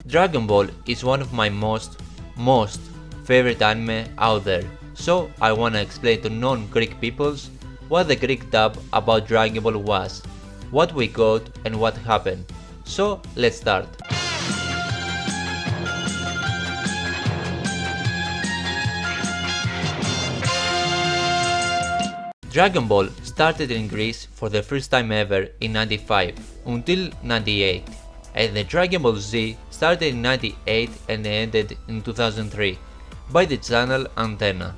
Dragon Ball is one of my most favorite anime out there, so I wanna explain to non-Greek peoples what the Greek dub about Dragon Ball was, what we got and what happened. So let's start. Dragon Ball started in Greece for the first time ever in 95 until 98, and the Dragon Ball Z started in 98 and ended in 2003 by the channel Antenna.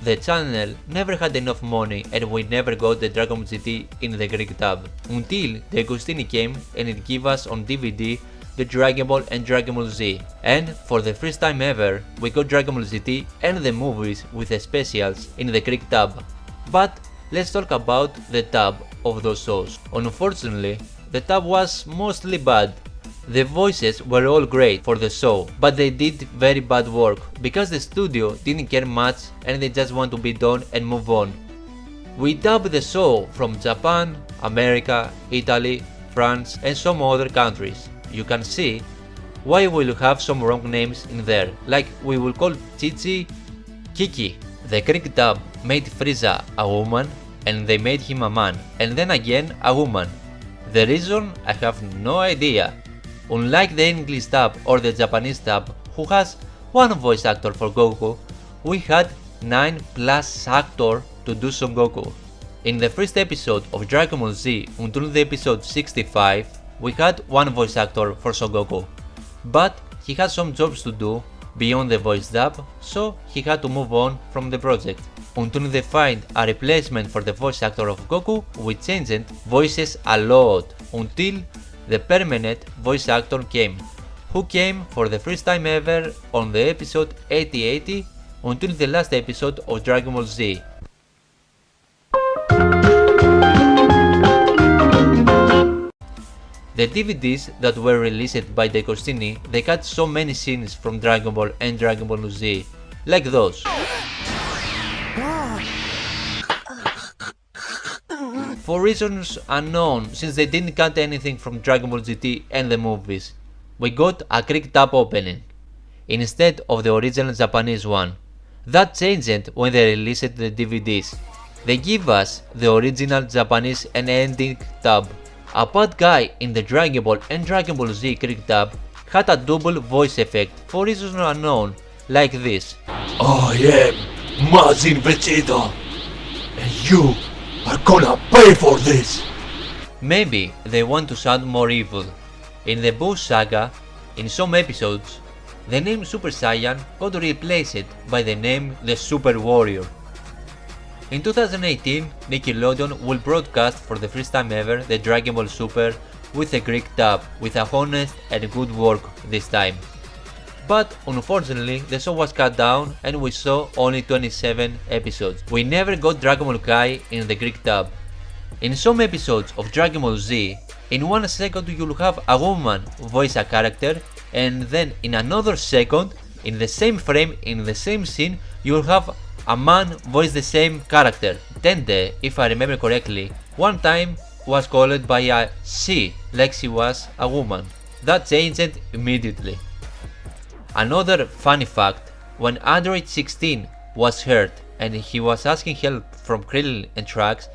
The channel never had enough money and we never got the Dragon Ball GT in the Greek dub until the Agostini came and it gave us on DVD the Dragon Ball and Dragon Ball Z, and for the first time ever we got Dragon Ball GT and the movies with the specials in the Greek dub. But let's talk about the dub of those shows. Unfortunately, the dub was mostly bad. The voices were all great for the show, but they did very bad work because the studio didn't care much and they just want to be done and move on. We dubbed the show from Japan, America, Italy, France and some other countries. You can see why we'll have some wrong names in there, like we will call Chichi Kiki. The Greek dub made Frieza a woman and they made him a man, and then again a woman. The reason I have no idea. Unlike the English dub or the Japanese dub, who has one voice actor for Goku, we had 9+ actors to do Son Goku. In the first episode of Dragon Ball Z until the episode 65, we had one voice actor for Son Goku, but he had some jobs to do beyond the voice dub, so he had to move on from the project. Until they find a replacement for the voice actor of Goku, we changed voices a lot until the permanent voice actor came, who came for the first time ever on the episode 8080 until the last episode of Dragon Ball Z. The DVDs that were released by the Agostini, they had so many scenes from Dragon Ball and Dragon Ball Z, like those. For reasons unknown, since they didn't cut anything from Dragon Ball GT and the movies, we got a Greek dub opening, instead of the original Japanese one. That changed when they released the DVDs. They give us the original Japanese and ending dub. A bad guy in the Dragon Ball and Dragon Ball Z Greek dub had a double voice effect for reasons unknown, like this. I am Majin Vegeta, and you are gonna pay for this! Maybe they want to sound more evil. In the Buu saga, in some episodes, the name Super Saiyan got replaced by the name the Super Warrior. In 2018, Nickelodeon will broadcast for the first time ever the Dragon Ball Super with a Greek dub, with a honest and good work this time. But unfortunately, the show was cut down and we saw only 27 episodes. We never got Dragon Ball Kai in the Greek dub. In some episodes of Dragon Ball Z, in 1 second you'll have a woman voice a character, and then in another second, in the same frame, in the same scene, you'll have a man voice the same character. Tende, if I remember correctly, one time was called by a she, like she was a woman. That changed immediately. Another funny fact, when Android 16 was hurt and he was asking help from Krillin and Trunks,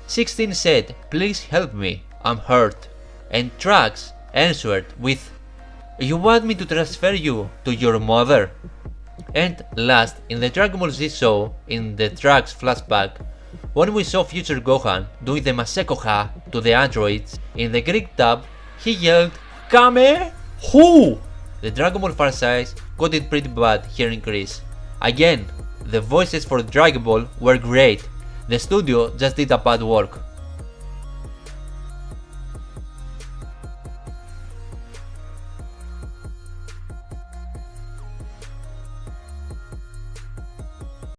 16 said, "Please help me, I'm hurt." And Trunks answered with, "You want me to transfer you to your mother?" And last, in the Dragon Ball Z show, in the Trunks flashback, when we saw future Gohan doing the Masekoha to the androids, in the Greek dub, he yelled, "Kame Hu!" The Dragon Ball franchise got it pretty bad here in Greece. Again, the voices for Dragon Ball were great, the studio just did a bad work.